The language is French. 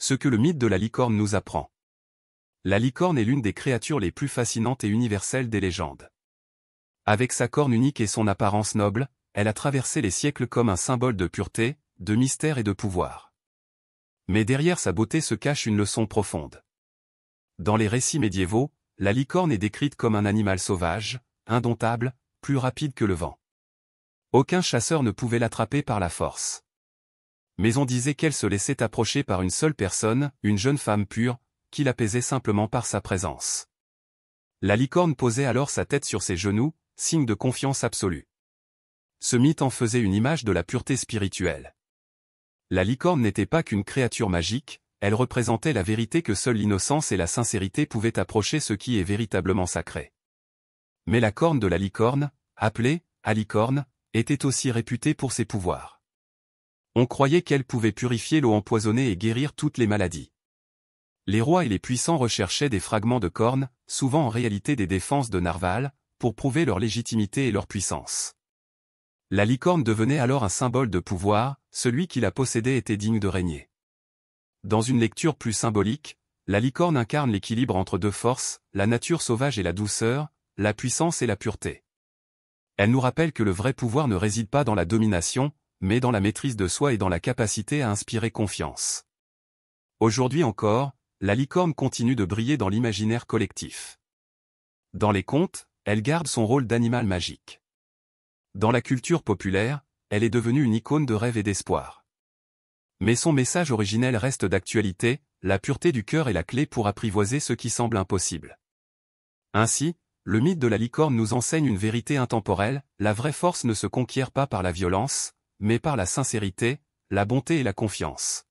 Ce que le mythe de la licorne nous apprend. La licorne est l'une des créatures les plus fascinantes et universelles des légendes. Avec sa corne unique et son apparence noble, elle a traversé les siècles comme un symbole de pureté, de mystère et de pouvoir. Mais derrière sa beauté se cache une leçon profonde. Dans les récits médiévaux, la licorne est décrite comme un animal sauvage, indomptable, plus rapide que le vent. Aucun chasseur ne pouvait l'attraper par la force. Mais on disait qu'elle se laissait approcher par une seule personne, une jeune femme pure, qui l'apaisait simplement par sa présence. La licorne posait alors sa tête sur ses genoux, signe de confiance absolue. Ce mythe en faisait une image de la pureté spirituelle. La licorne n'était pas qu'une créature magique, elle représentait la vérité que seule l'innocence et la sincérité pouvaient approcher ce qui est véritablement sacré. Mais la corne de la licorne, appelée alicorne, était aussi réputée pour ses pouvoirs. On croyait qu'elle pouvait purifier l'eau empoisonnée et guérir toutes les maladies. Les rois et les puissants recherchaient des fragments de cornes, souvent en réalité des défenses de narval, pour prouver leur légitimité et leur puissance. La licorne devenait alors un symbole de pouvoir, celui qui la possédait était digne de régner. Dans une lecture plus symbolique, la licorne incarne l'équilibre entre deux forces, la nature sauvage et la douceur, la puissance et la pureté. Elle nous rappelle que le vrai pouvoir ne réside pas dans la domination, mais dans la maîtrise de soi et dans la capacité à inspirer confiance. Aujourd'hui encore, la licorne continue de briller dans l'imaginaire collectif. Dans les contes, elle garde son rôle d'animal magique. Dans la culture populaire, elle est devenue une icône de rêve et d'espoir. Mais son message originel reste d'actualité, la pureté du cœur est la clé pour apprivoiser ce qui semble impossible. Ainsi, le mythe de la licorne nous enseigne une vérité intemporelle, la vraie force ne se conquiert pas par la violence, mais par la sincérité, la bonté et la confiance.